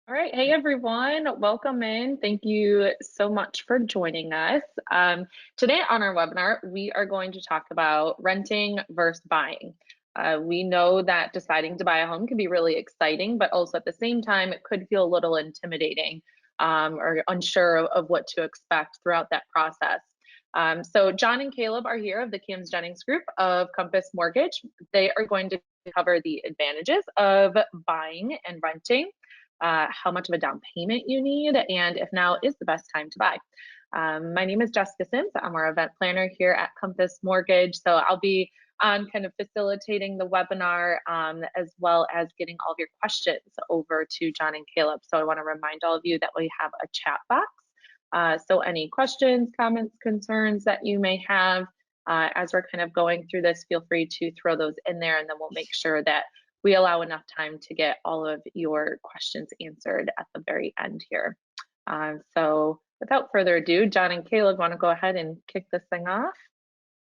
All right. Hey, everyone. Welcome in. Thank you so much for joining us. Today on our webinar, we are going to talk about renting versus buying. We know that deciding to buy a home can be really exciting, but also at the same time, it could feel a little intimidating or unsure of what to expect throughout that process. So John and Caleb are here of the Kambs Jennings group of Compass Mortgage. They are going to cover the advantages of buying and renting, how much of a down payment you need, and if now is the best time to buy. My name is Jessica Sims. I'm our event planner here at Compass Mortgage. So I'll be on kind of facilitating the webinar as well as getting all of your questions over to John and Caleb. So I want to remind all of you that we have a chat box. So any questions, comments, concerns that you may have as we're kind of going through this, feel free to throw those in there, and then we'll make sure that we allow enough time to get all of your questions answered at the very end here. So without further ado, John and Caleb, want to go ahead and kick this thing off?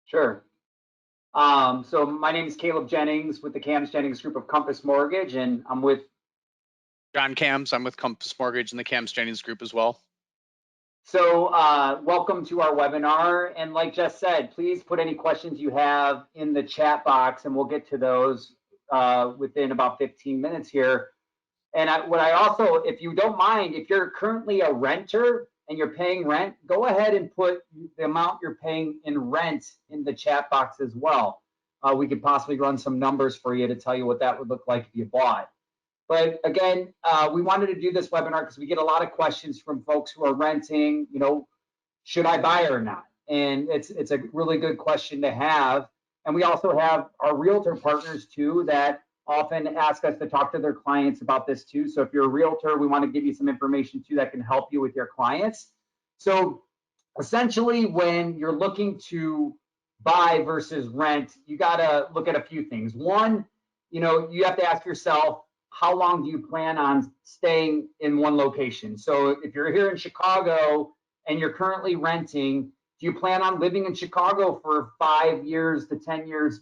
Sure. So my name is Caleb Jennings with the Kambs Jennings group of Compass Mortgage, and I'm with John Kambs. I'm with Compass Mortgage and the Kambs Jennings group as well. So welcome to our webinar. And like Jess said, please put any questions you have in the chat box, and we'll get to those within about 15 minutes here. And what I also, if you don't mind, if you're currently a renter and you're paying rent, go ahead and put the amount you're paying in rent in the chat box as well. We could possibly run some numbers for you to tell you what that would look like if you bought. But again, we wanted to do this webinar because we get a lot of questions from folks who are renting, should I buy or not? And it's a really good question to have. And we also have our realtor partners too that often ask us to talk to their clients about this too. So if you're a realtor, we want to give you some information too that can help you with your clients. So essentially, when you're looking to buy versus rent, you got to look at a few things. One, you have to ask yourself, how long do you plan on staying in one location? So if you're here in Chicago and you're currently renting, do you plan on living in Chicago for 5 years to 10 years?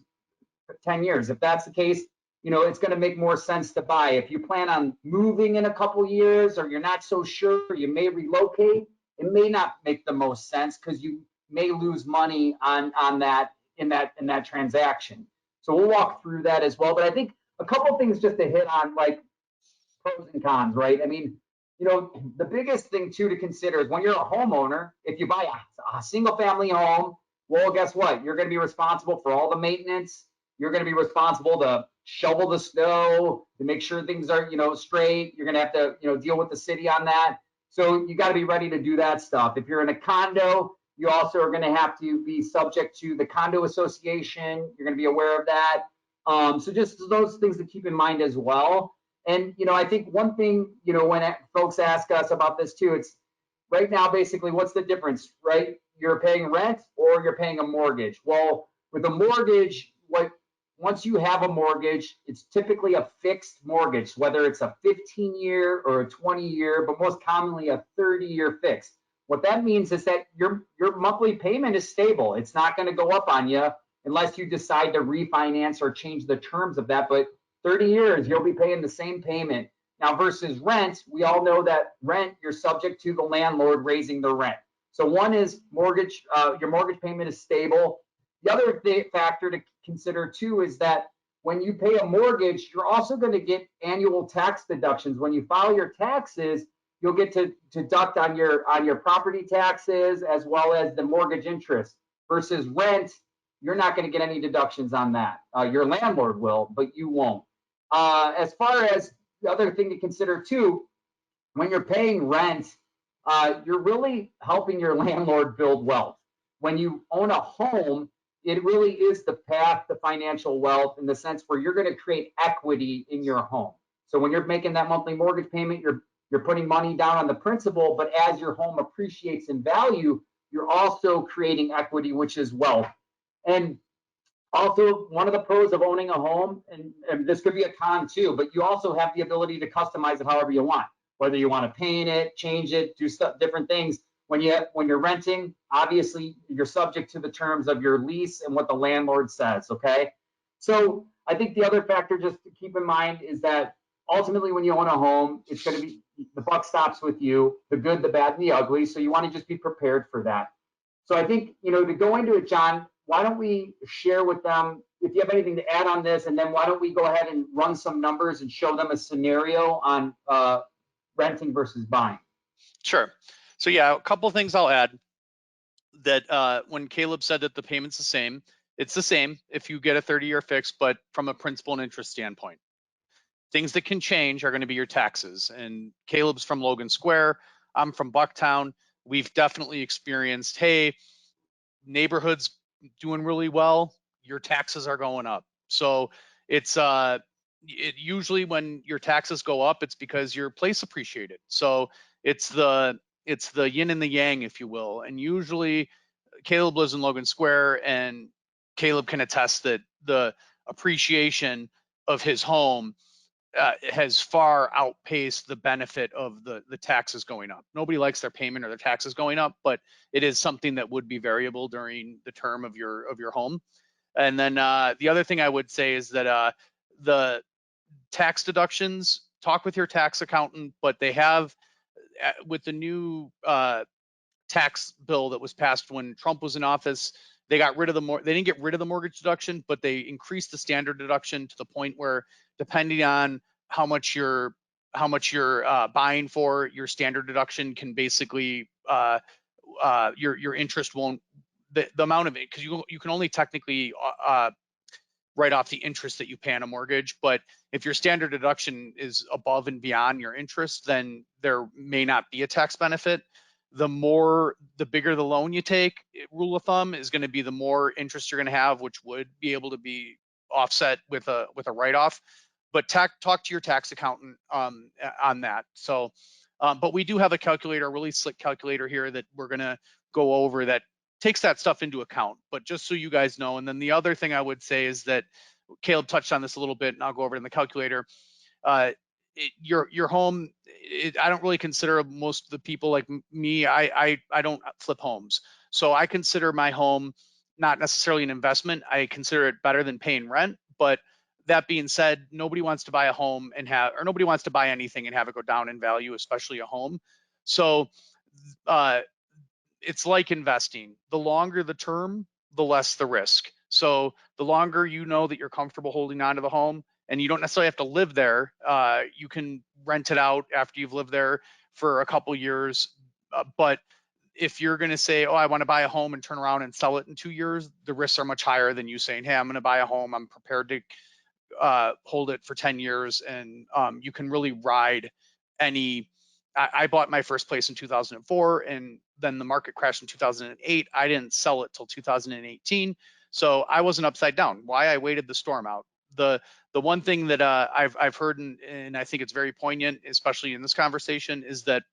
10 years. If that's the case, it's going to make more sense to buy. If you plan on moving in a couple years, or you're not so sure, you may relocate, it may not make the most sense because you may lose money on that in that transaction. So we'll walk through that as well. But I think a couple things just to hit on, like pros and cons, right? I mean, the biggest thing too to consider is when you're a homeowner, if you buy a single family home, well, guess what? You're going to be responsible for all the maintenance. You're going to be responsible to shovel the snow, to make sure things are, straight. You're going to have to, deal with the city on that. So you got to be ready to do that stuff. If you're in a condo, you also are going to have to be subject to the condo association. You're going to be aware of that. So just those things to keep in mind as well. And, I think one thing, when folks ask us about this too, it's right now, basically, what's the difference, right? You're paying rent or you're paying a mortgage. Well, with a mortgage, once you have a mortgage, it's typically a fixed mortgage, whether it's a 15-year or a 20-year, but most commonly a 30-year fix. What that means is that your monthly payment is stable. It's not going to go up on you unless you decide to refinance or change the terms of that. But 30 years, you'll be paying the same payment. Now versus rent, we all know that rent, you're subject to the landlord raising the rent. So one is mortgage, your mortgage payment is stable. The other factor to consider too is that when you pay a mortgage, you're also going to get annual tax deductions. When you file your taxes, you'll get to deduct on your property taxes as well as the mortgage interest. Versus rent, you're not going to get any deductions on that. Your landlord will, but you won't. As far as the other thing to consider too, when you're paying rent, you're really helping your landlord build wealth. When you own a home, it really is the path to financial wealth in the sense where you're going to create equity in your home. So when you're making that monthly mortgage payment, you're putting money down on the principal, but as your home appreciates in value, you're also creating equity, which is wealth. And also, one of the pros of owning a home, and this could be a con too, but you also have the ability to customize it however you want, whether you want to paint it, change it, do different things. When you're renting, obviously you're subject to the terms of your lease and what the landlord says, okay? So I think the other factor just to keep in mind is that ultimately when you own a home, it's going to be, the buck stops with you, the good, the bad, and the ugly. So you want to just be prepared for that. So I think, to go into it, John, why don't we share with them if you have anything to add on this, and then why don't we go ahead and run some numbers and show them a scenario on renting versus buying. Sure. So yeah, a couple things I'll add. That when Caleb said that the payment's the same, it's the same if you get a 30-year fix, but from a principal and interest standpoint. Things that can change are going to be your taxes. And Caleb's from Logan Square. I'm from Bucktown. We've definitely experienced, hey, neighborhood's doing really well, your taxes are going up. So it's usually when your taxes go up, it's because your place appreciated. So it's the yin and the yang, if you will. And usually Caleb lives in Logan Square, and Caleb can attest that the appreciation of his home has far outpaced the benefit of the taxes going up. Nobody likes their payment or their taxes going up, but it is something that would be variable during the term of your home. And then the other thing I would say is that the tax deductions, talk with your tax accountant, but they have with the new tax bill that was passed when Trump was in office, they got rid of they didn't get rid of the mortgage deduction, but they increased the standard deduction to the point where, depending on how much you're buying for, your standard deduction can basically your interest won't, the amount of it, because you can only technically write off the interest that you pay on a mortgage, but if your standard deduction is above and beyond your interest, then there may not be a tax benefit. The bigger the loan you take, rule of thumb is going to be the more interest you're going to have, which would be able to be offset with a write-off. But talk to your tax accountant on that. So, but we do have a calculator, a really slick calculator here that we're going to go over that takes that stuff into account. But just so you guys know, and then the other thing I would say is that Caleb touched on this a little bit, and I'll go over it in the calculator. Your home, I don't really consider, most of the people like me, I don't flip homes. So I consider my home not necessarily an investment. I consider it better than paying rent. But that being said, nobody wants to buy a home or nobody wants to buy anything and have it go down in value, especially a home. So it's like investing. The longer the term, the less the risk. So the longer you know that you're comfortable holding on to the home, and you don't necessarily have to live there, you can rent it out after you've lived there for a couple years. But if you're going to say, oh, I want to buy a home and turn around and sell it in 2 years, the risks are much higher than you saying, hey, I'm going to buy a home, I'm prepared to hold it for 10 years, and you can really ride any. I bought my first place in 2004, and then the market crashed in 2008. I didn't sell it till 2018, so I wasn't upside down. Why? I waited the storm out. The one thing that I've heard, and I think it's very poignant, especially in this conversation, is that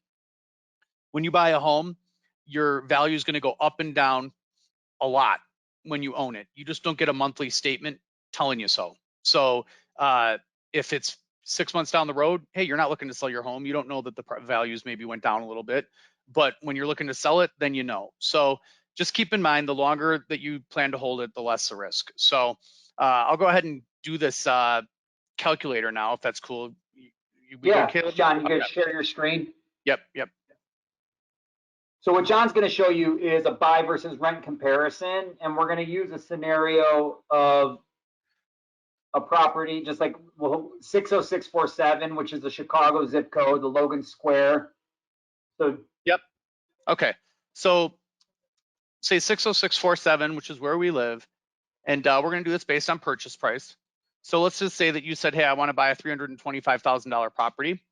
when you buy a home, your value is going to go up and down a lot when you own it. You just don't get a monthly statement telling you so. So if it's 6 months down the road, hey, you're not looking to sell your home, you don't know that the values maybe went down a little bit. But when you're looking to sell it, then you know. So just keep in mind, the longer that you plan to hold it, the less the risk. So I'll go ahead and do this calculator now, if that's cool. Yeah, John, you guys share your screen? Yep. So what John's going to show you is a buy versus rent comparison, and we're going to use a scenario of a property just like 60647, which is the Chicago zip code, the Logan Square. So yep. Okay. So say 60647, which is where we live, and we're going to do this based on purchase price. So let's just say that you said, hey, I want to buy a $325,000 property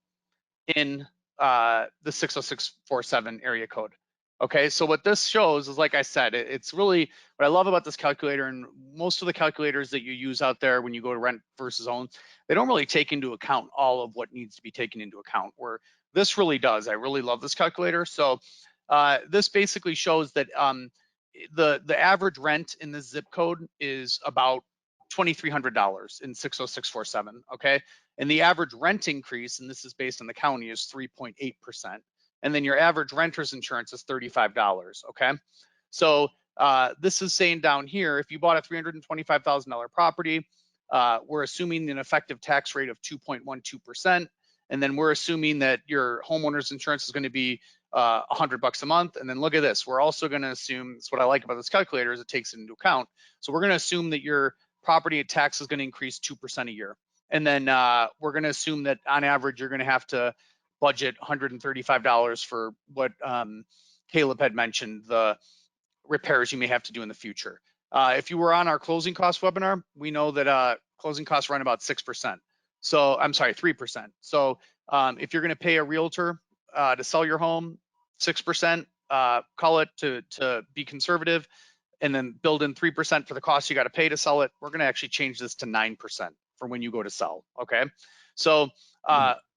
in the 60647 area code. Okay, so what this shows is, like I said, it's really what I love about this calculator, and most of the calculators that you use out there when you go to rent versus own, they don't really take into account all of what needs to be taken into account, where this really does. I really love this calculator. So this basically shows that the average rent in this zip code is about $2,300 in 60647, okay? And the average rent increase, and this is based on the county, is 3.8%. And then your average renter's insurance is $35, okay? So this is saying down here, if you bought a $325,000 property, we're assuming an effective tax rate of 2.12%. and then we're assuming that your homeowner's insurance is going to be $100 a month. And then look at this, we're also going to assume, that's what I like about this calculator, is it takes it into account. So we're going to assume that your property tax is going to increase 2% a year. And then we're going to assume that on average, you're going to have to budget $135 for what Caleb had mentioned, the repairs you may have to do in the future. If you were on our closing cost webinar, we know that closing costs run about 6%. So I'm sorry, 3%. So if you're going to pay a realtor to sell your home, 6%, call it to be conservative, and then build in 3% for the cost you got to pay to sell it. We're going to actually change this to 9% for when you go to sell. Okay. So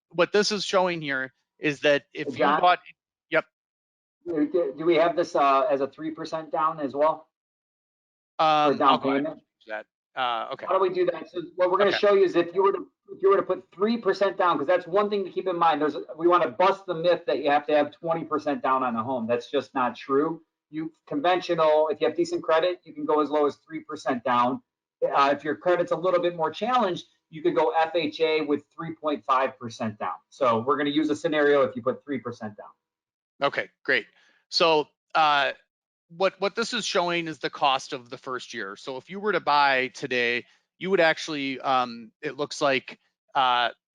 what this is showing here is that if you bought, yep. Do we have this as a 3% down as well? For down payment? That. Okay. How do we do that? So what we're going to show you is if you were to put 3% down, because that's one thing to keep in mind. We want to bust the myth that you have to have 20% down on a home. That's just not true. Conventional, if you have decent credit, you can go as low as 3% down. If your credit's a little bit more challenged, you could go FHA with 3.5% down. So we're going to use a scenario if you put 3% down. Okay, great. So what this is showing is the cost of the first year. So if you were to buy today, you would actually, it looks like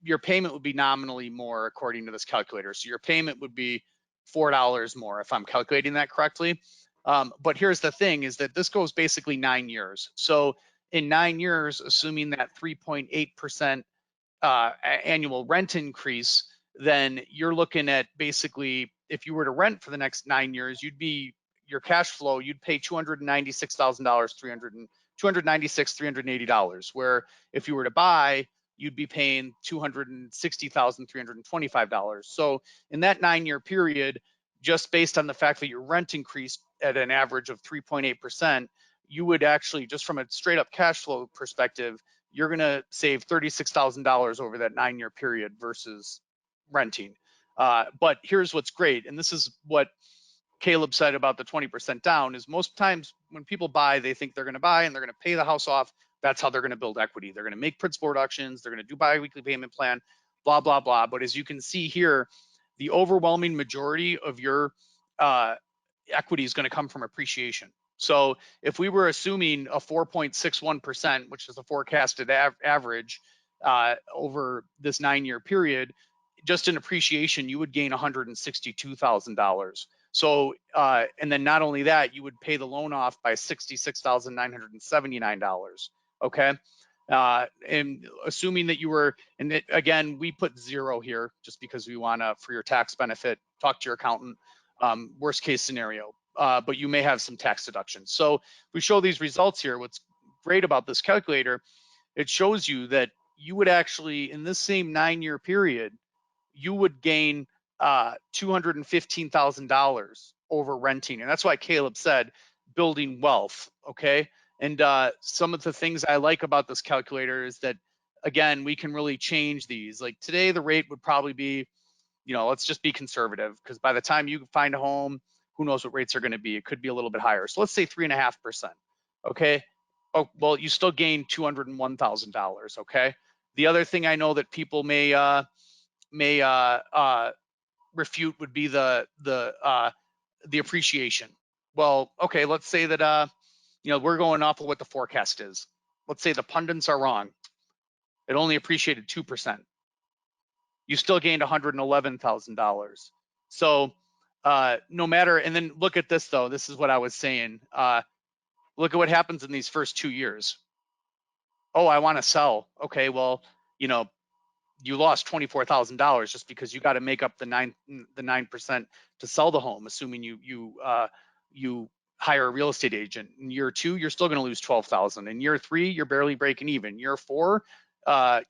your payment would be nominally more according to this calculator. So your payment would be $4 more if I'm calculating that correctly. But here's the thing, is that this goes basically 9 years. So in 9 years, assuming that 3.8% annual rent increase, then you're looking at basically, if you were to rent for the next 9 years, your cash flow, you'd pay $296,380, where if you were to buy, you'd be paying $260,325. So in that 9-year period, just based on the fact that your rent increased at an average of 3.8%, you would actually, just from a straight up cash flow perspective, you're going to save $36,000 over that 9-year period versus renting. But here's what's great, and this is what Caleb said about the 20% down, is most times when people buy, they think they're going to buy and they're going to pay the house off. That's how they're going to build equity. They're going to make principal reductions. They're going to do bi-weekly payment plan, blah, blah, blah. But as you can see here, the overwhelming majority of your equity is going to come from appreciation. So if we were assuming a 4.61%, which is the forecasted average over this 9-year period, just in appreciation, you would gain $162,000. So, and then not only that, you would pay the loan off by $66,979. Okay. And assuming that you were, and again, we put 0 here just because we want to, for your tax benefit, talk to your accountant, worst case scenario, but you may have some tax deductions. So we show these results here. What's great about this calculator, it shows you that you would actually, in this same 9-year period, you would gain $215,000 over renting. And that's why Caleb said building wealth, okay? And some of the things I like about this calculator is that, again, we can really change these. Like today, the rate would probably be, let's just be conservative, because by the time you find a home, who knows what rates are going to be. It could be a little bit higher. So let's say 3.5%, okay? Oh, well, you still gain $201,000, okay? The other thing I know that people may refute would be the appreciation. Well, okay, let's say that we're going off of what the forecast is. Let's say the pundits are wrong. It only appreciated 2%. You still gained $111,000. So no matter, and then look at this though. This is what I was saying. Look at what happens in these first 2 years. Oh, I want to sell. Okay, well, you lost $24,000 just because you got to make up the 9% to sell the home, assuming you hire a real estate agent. In year 2, you're still going to lose $12,000. In year 3, you're barely breaking even. Year 4,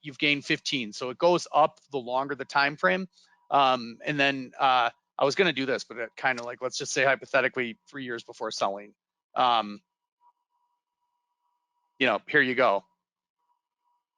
you've gained 15. So it goes up the longer the time frame. And then I was going to do this, but it kind of like, let's just say hypothetically 3 years before selling. Here you go.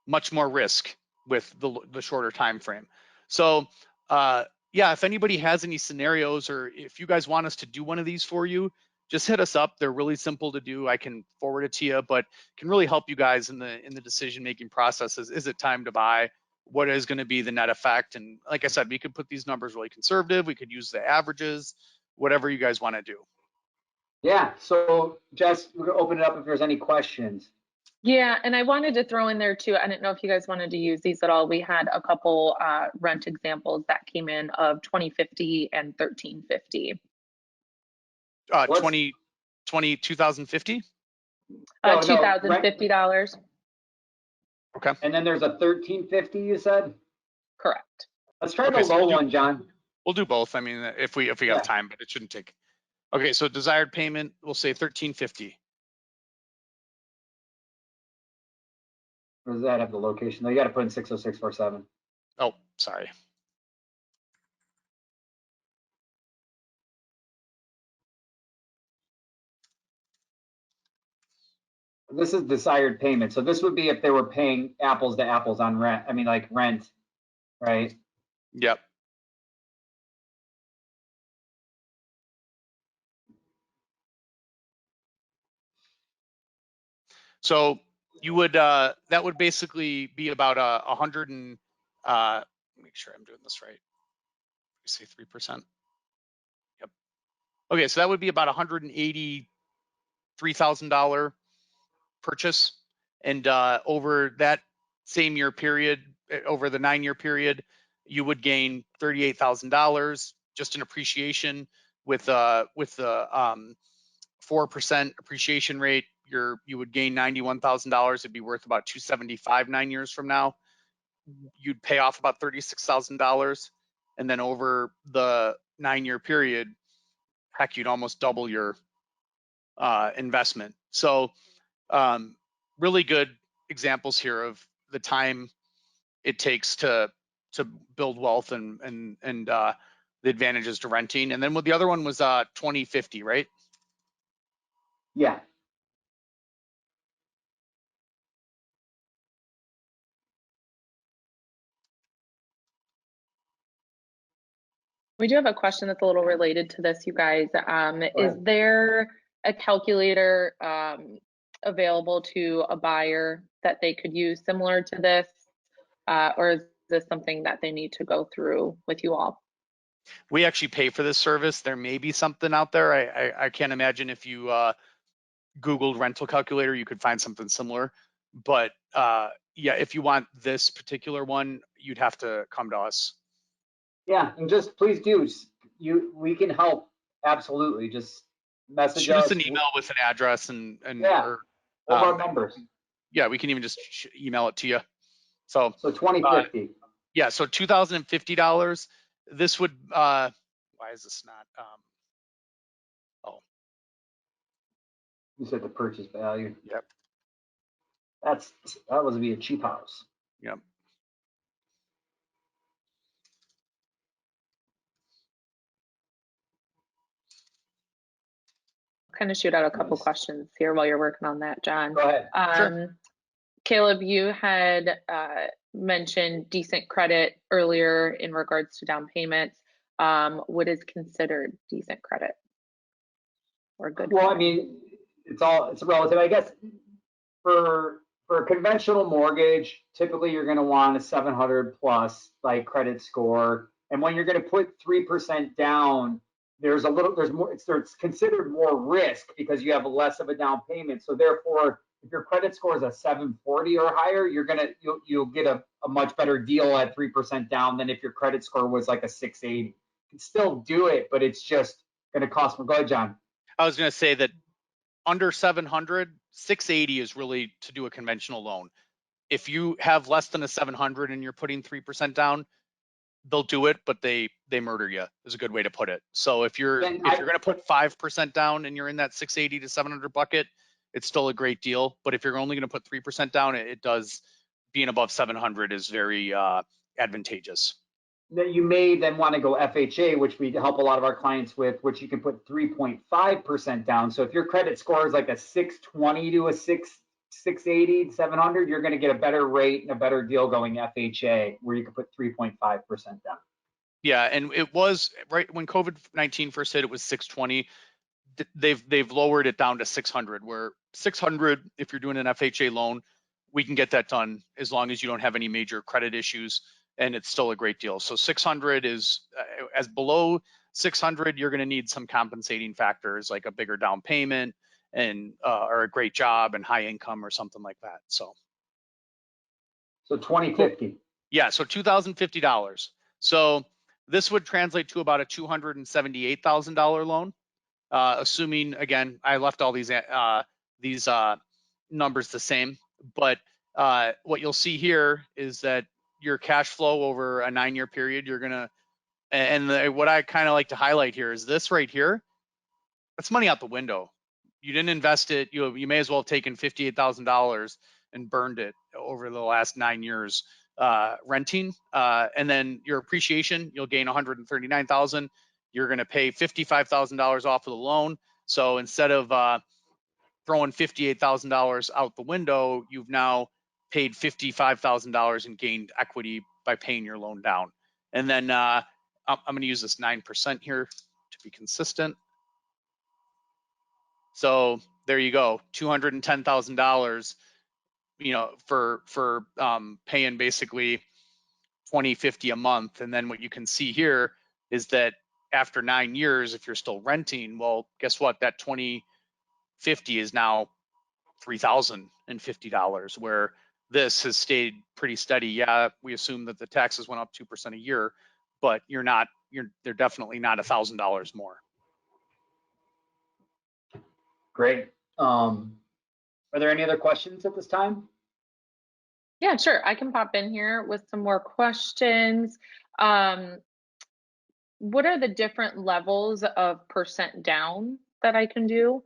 Much more risk with the shorter time frame. So yeah, if anybody has any scenarios, or if you guys want us to do one of these for you, just hit us up. They're really simple to do. I can forward it to you, but can really help you guys in the decision making process. Is it time to buy? what is going to be the net effect. And like I said, we could put these numbers really conservative. We could use the averages, whatever you guys want to do. Yeah, so Jess, we're gonna open it up if there's any questions. Yeah, and I wanted to throw in there too, I didn't know if you guys wanted to use these at all. We had a couple rent examples that came in of 2050 and 1350. 2050? No, $2,050. Okay. And then there's a 1350, you said? Correct. Let's try Okay, the so low one, John. We'll do both. I mean, if we Yeah. have time, but it shouldn't take. Okay, so desired payment, we'll say 1350. Or does that have the location? No, you got to put in 60647. Oh, sorry. This is desired payment. So this would be if they were paying apples to apples on rent. I mean, like rent, right? Yep. So you would that would basically be about 100 and make sure I'm doing this right. You say 3%. Yep. Okay, so that would be about $183,000 purchase, and over that same year period, over the 9-year period, you would gain $38,000 just in appreciation with the 4% appreciation rate. You would gain $91,000. It'd be worth about $275 9 years from now. You'd pay off about $36,000, and then over the 9-year period, heck, you'd almost double your investment. So really good examples here of the time it takes to build wealth and the advantages to renting. And then the other one was 2050, right? Yeah. We do have a question that's a little related to this, you guys. Is there a calculator available to a buyer that they could use similar to this? Or is this something that they need to go through with you all? We actually pay for this service. There may be something out there. I can't imagine if you Googled rental calculator, you could find something similar. But yeah, if you want this particular one, you'd have to come to us. Yeah, and just please do. We can help. Absolutely. Just message Shoot us. us an email with an address and yeah, or, our numbers. Yeah, we can even just email it to you. So 2050. Yeah, so $2,050. This would why is this not oh. You said the purchase value. Yep. That was be a cheap house. Yep. Kind of shoot out a couple questions here while you're working on that, John. Go ahead. Sure. Caleb, you had mentioned decent credit earlier in regards to down payments. What is considered decent credit or good? Well, credit? I mean, it's relative. I guess for a conventional mortgage, typically you're going to want a 700 plus like credit score, and when you're going to put 3% down, there's more. It's considered more risk because you have less of a down payment. So therefore, if your credit score is a 740 or higher, you'll get a much better deal at 3% down than if your credit score was like a 680. You can still do it, but it's just going to cost more. Go ahead, John. I was going to say that under 700, 680 is really to do a conventional loan. If you have less than a 700 and you're putting 3% down, they'll do it, but they murder you is a good way to put it. So if you're going to put 5% down and you're in that 680 to 700 bucket, it's still a great deal. But if you're only going to put 3% down, it does, being above 700 is very advantageous. That you may then want to go FHA, which we help a lot of our clients with, which you can put 3.5% down. So if your credit score is like a 620 to a 680, 700, you're going to get a better rate and a better deal going FHA, where you can put 3.5% down. Yeah, and it was right when COVID-19 first hit, it was 620. They've lowered it down to 600, where 600, if you're doing an FHA loan, we can get that done as long as you don't have any major credit issues, and it's still a great deal. So 600 is, as below 600, you're going to need some compensating factors like a bigger down payment and or a great job and high income or something like that. So 2050. yeah, so $2,050. So this would translate to about a $278,000 loan, assuming, again, I left all these numbers the same, but what you'll see here is that your cash flow over a 9-year period, you're gonna, what I kind of like to highlight here is this right here. That's money out the window. You didn't invest it. You may as well have taken $58,000 and burned it over the last 9 years renting. And then your appreciation, you'll gain $139,000. You're going to pay $55,000 off of the loan. So instead of throwing $58,000 out the window, you've now paid $55,000 and gained equity by paying your loan down. And then I'm going to use this 9% here to be consistent. So there you go, $210,000, for paying basically $20.50 a month. And then what you can see here is that after 9 years, if you're still renting, well, guess what? That $20.50 is now $3,050, where this has stayed pretty steady. Yeah, we assume that the taxes went up 2% a year, but they're definitely not $1,000 more. Great. Are there any other questions at this time? Yeah, sure. I can pop in here with some more questions. What are the different levels of percent down that I can do?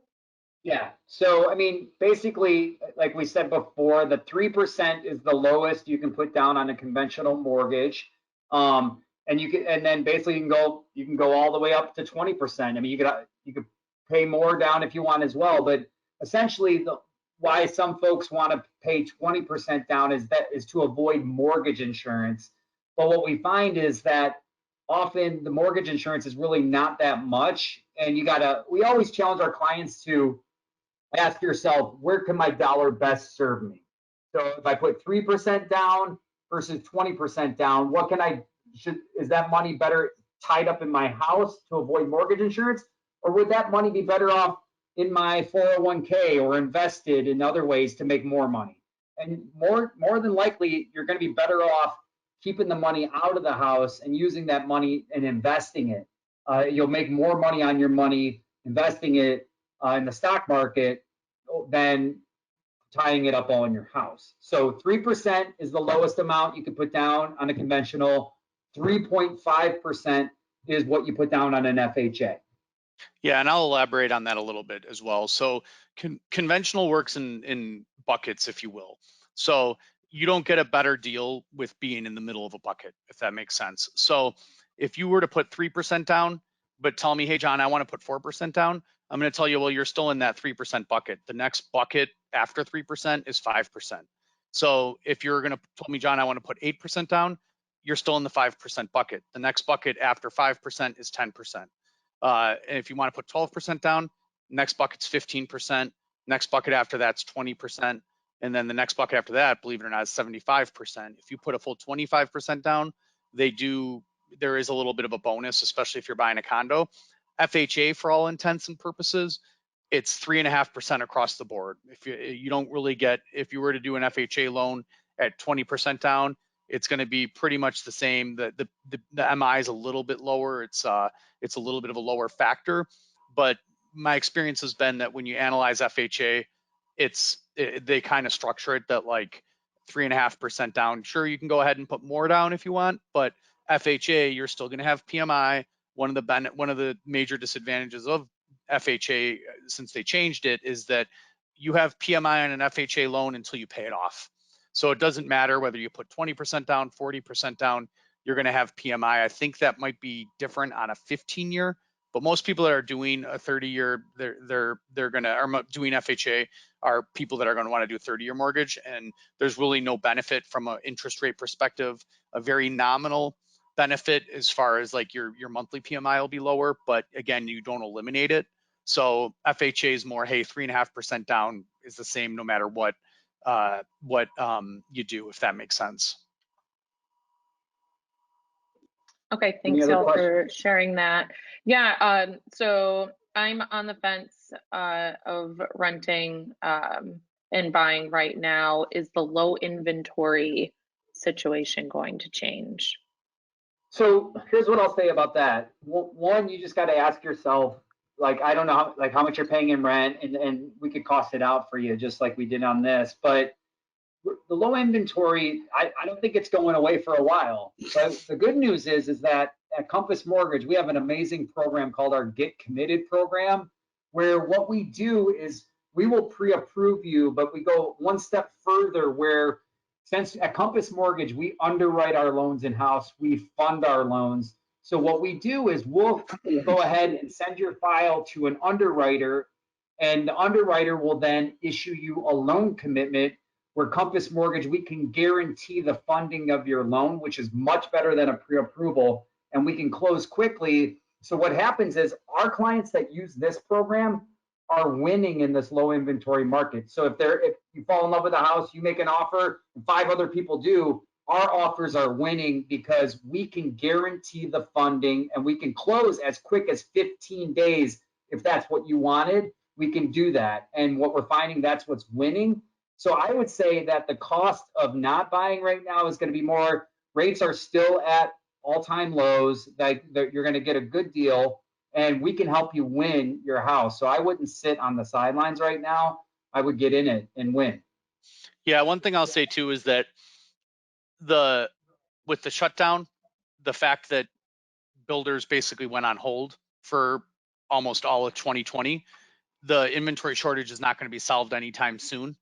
Yeah. So, I mean, basically, like we said before, the 3% is the lowest you can put down on a conventional mortgage. And then basically you can go all the way up to 20%. I mean, you could pay more down if you want as well, but essentially why some folks want to pay 20% down is to avoid mortgage insurance. But what we find is that often the mortgage insurance is really not that much, and we always challenge our clients to ask yourself, where can my dollar best serve me? So if I put 3% down versus 20% down, is that money better tied up in my house to avoid mortgage insurance? Or would that money be better off in my 401k or invested in other ways to make more money? And more than likely, you're going to be better off keeping the money out of the house and using that money and investing it. You'll make more money on your money investing it in the stock market than tying it up all in your house. So 3% is the lowest amount you can put down on a conventional. 3.5% is what you put down on an FHA. Yeah, and I'll elaborate on that a little bit as well. So conventional works in buckets, if you will. So you don't get a better deal with being in the middle of a bucket, if that makes sense. So if you were to put 3% down, but tell me, hey, John, I want to put 4% down, I'm going to tell you, well, you're still in that 3% bucket. The next bucket after 3% is 5%. So if you're going to tell me, John, I want to put 8% down, you're still in the 5% bucket. The next bucket after 5% is 10%. And if you want to put 12% down, next bucket's 15%. Next bucket after that's 20%. And then the next bucket after that, believe it or not, is 75%. If you put a full 25% down, there is a little bit of a bonus, especially if you're buying a condo. FHA, for all intents and purposes, it's 3.5% across the board. If you don't really get, if you were to do an FHA loan at 20% down, it's going to be pretty much the same. The MI is a little bit lower. It's a little bit of a lower factor, but my experience has been that when you analyze FHA, they kind of structure it that like 3.5% down. Sure, you can go ahead and put more down if you want, but FHA, you're still going to have PMI. One of the major disadvantages of FHA, since they changed it, is that you have PMI on an FHA loan until you pay it off. So it doesn't matter whether you put 20% down, 40% down, you're going to have PMI. I think that might be different on a 15-year, but most people that are doing a 30-year, they're going to, are doing FHA, are people that are going to want to do a 30-year mortgage, and there's really no benefit from an interest rate perspective. A very nominal benefit as far as like your monthly PMI will be lower, but again, you don't eliminate it. So FHA is more, hey, 3.5% down is the same no matter what. what you do, if that makes sense. Okay, Any thanks other y'all for questions? sharing that. Yeah, so I'm on the fence of renting and buying right now. Is the low inventory situation going to change? So here's what I'll say about that. One, you just got to ask yourself, like, I don't know how much you're paying in rent, and we could cost it out for you just like we did on this. But the low inventory, I don't think it's going away for a while. But the good news is that at Compass Mortgage, we have an amazing program called our Get Committed program, where what we do is we will pre-approve you, but we go one step further where since at Compass Mortgage, we underwrite our loans in-house, we fund our loans. So what we do is we'll go ahead and send your file to an underwriter, and the underwriter will then issue you a loan commitment where Compass Mortgage, we can guarantee the funding of your loan, which is much better than a pre-approval, and we can close quickly. So what happens is our clients that use this program are winning in this low inventory market. So if you fall in love with a house, you make an offer, and 5 other people do, our offers are winning because we can guarantee the funding and we can close as quick as 15 days. If that's what you wanted, we can do that. And what we're finding, that's what's winning. So I would say that the cost of not buying right now is going to be more, rates are still at all-time lows, that you're going to get a good deal, and we can help you win your house. So I wouldn't sit on the sidelines right now. I would get in it and win. Yeah, one thing I'll say too is that with the shutdown, the fact that builders basically went on hold for almost all of 2020, the inventory shortage is not going to be solved anytime soon.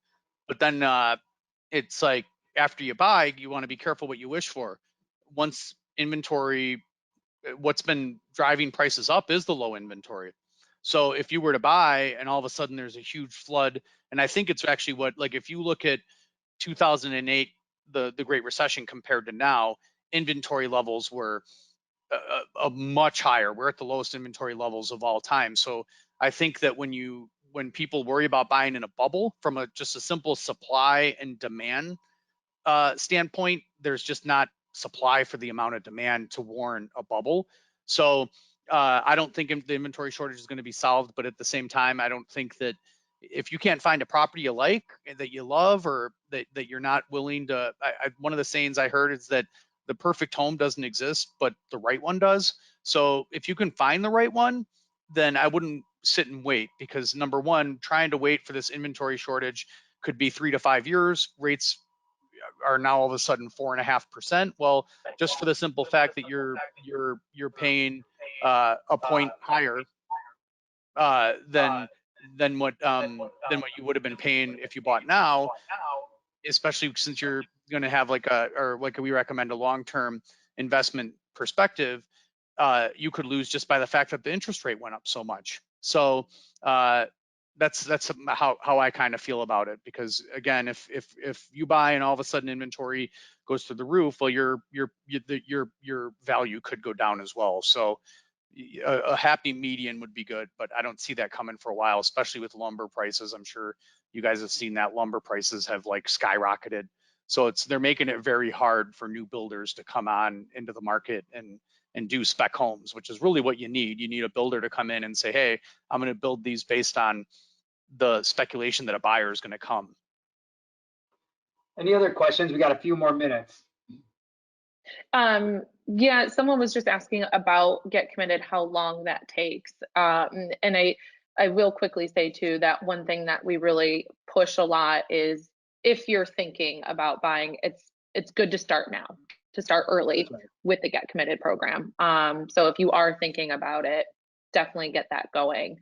But then it's like after you buy, you want to be careful what you wish for. Once inventory, what's been driving prices up is the low inventory. So if you were to buy and all of a sudden there's a huge flood, and I think it's actually like if you look at 2008, the Great Recession compared to now, inventory levels were a much higher. We're at the lowest inventory levels of all time. So I think that when people worry about buying in a bubble from just a simple supply and demand standpoint, there's just not supply for the amount of demand to warrant a bubble. So I don't think the inventory shortage is going to be solved, but at the same time, I don't think that if you can't find a property you like, that you love, or that you're not willing to, one of the sayings I heard is that the perfect home doesn't exist, but the right one does. So if you can find the right one, then I wouldn't sit and wait, because number one, trying to wait for this inventory shortage could be 3 to 5 years. Rates are now all of a sudden 4.5%. Well, just for the simple fact that you're paying a point higher than what you would have been paying if you bought now, especially since you're going to have like we recommend a long-term investment perspective, you could lose just by the fact that the interest rate went up so much. So that's how I kind of feel about it, because again, if you buy and all of a sudden inventory goes through the roof, well, your value could go down as well. So a happy median would be good, but I don't see that coming for a while, especially with lumber prices. I'm sure you guys have seen that lumber prices have like skyrocketed. So they're making it very hard for new builders to come on into the market and do spec homes, which is really what you need. You need a builder to come in and say, hey, I'm going to build these based on the speculation that a buyer is going to come. Any other questions? We got a few more minutes. Yeah, someone was just asking about Get Committed, how long that takes. And I will quickly say too that one thing that we really push a lot is if you're thinking about buying, it's good to start now, to start early with the Get Committed program. So if you are thinking about it, definitely get that going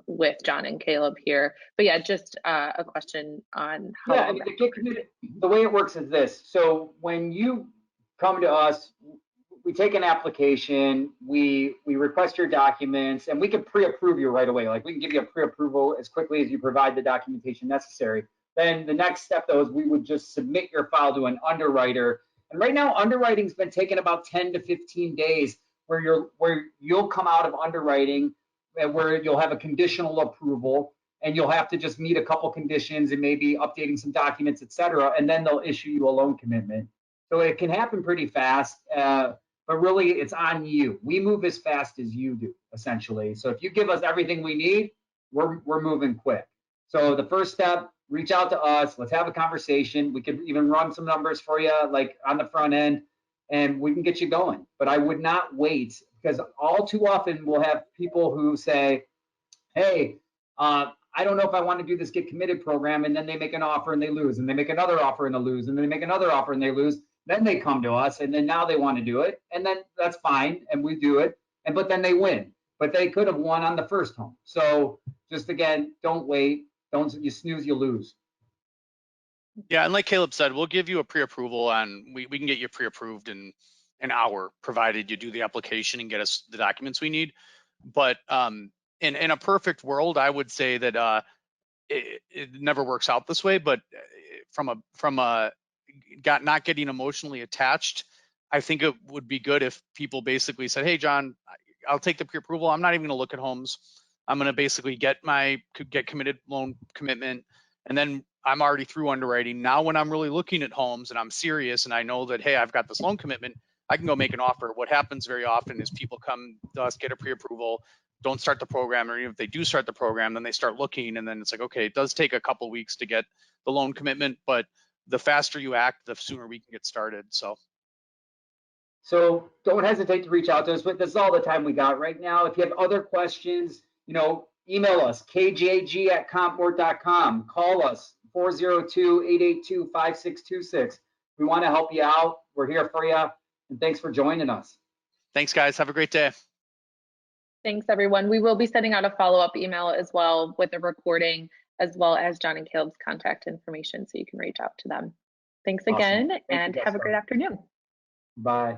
with John and Caleb here. But yeah, just a question on how long the Get Committed, the way it works is this. So when you come to us, we take an application, we request your documents, and we can pre-approve you right away. Like we can give you a pre-approval as quickly as you provide the documentation necessary. Then the next step though is we would just submit your file to an underwriter. And right now underwriting's been taking about 10 to 15 days where you'll come out of underwriting and where you'll have a conditional approval. and you'll have to just meet a couple conditions and maybe updating some documents, et cetera, and then they'll issue you a loan commitment. So it can happen pretty fast, but really it's on you. We move as fast as you do, essentially. So if you give us everything we need, we're moving quick. So the first step, reach out to us. Let's have a conversation. We could even run some numbers for you, like on the front end, and we can get you going. But I would not wait, because all too often we'll have people who say, hey, I don't know if I want to do this get committed program, and then they make an offer and they lose, and they make another offer and they lose, and then they make another offer and they lose. Then they come to us, and then now they want to do it, and then that's fine, and we do it, but then they win. But they could have won on the first home. So just again, don't wait. Don't, you snooze, you lose. Yeah, and like Caleb said, we'll give you a pre-approval, and we can get you pre-approved in an hour, provided you do the application and get us the documents we need. But in a perfect world, I would say that it never works out this way. But from a not getting emotionally attached, I think it would be good if people basically said, hey, John, I'll take the pre-approval. I'm not even gonna look at homes. I'm gonna basically get committed loan commitment, and then I'm already through underwriting. Now when I'm really looking at homes and I'm serious and I know that, hey, I've got this loan commitment, I can go make an offer. What happens very often is people come to us, get a pre-approval, don't start the program, or even if they do start the program, then they start looking, and then it's like, okay, it does take a couple weeks to get the loan commitment, but the faster you act, the sooner we can get started. So don't hesitate to reach out to us, but this is all the time we got right now. If you have other questions, email us, kjg@comport.com, call us, 402-882-5626. We want to help you out. We're here for you, and thanks for joining us. Thanks, guys. Have a great day. Thanks, everyone. We will be sending out a follow-up email as well with a recording, as well as John and Caleb's contact information, so you can reach out to them. Thanks again, Awesome. and have a great afternoon. Bye.